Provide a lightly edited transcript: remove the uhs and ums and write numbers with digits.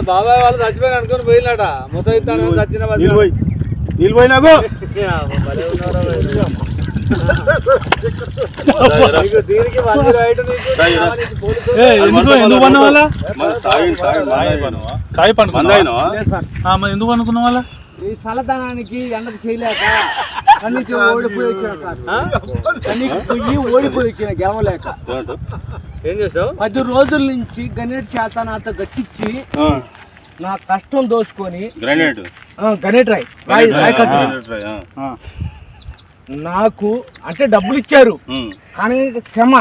బాబాయ్ వాళ్ళు చచ్చిపోయి అనుకుని పోయినట ముసైతాను చచ్చిన నీళ్ళు పోయినాకు దీనికి ఎందుకు అనుకున్న వాళ్ళ ఈ చల్లదనానికి ఎండకు చేయలేక కన్నీకి ఓడిపోయి వచ్చిన గెలవలేక ఏం చేసావు 10 రోజుల నుంచి గణేట్ చేత నాతో గట్టించి నా కష్టం దోచుకొని గణేట్ రాయ్ నాకు అంటే డబ్బులు ఇచ్చారు కానీ శ్రమ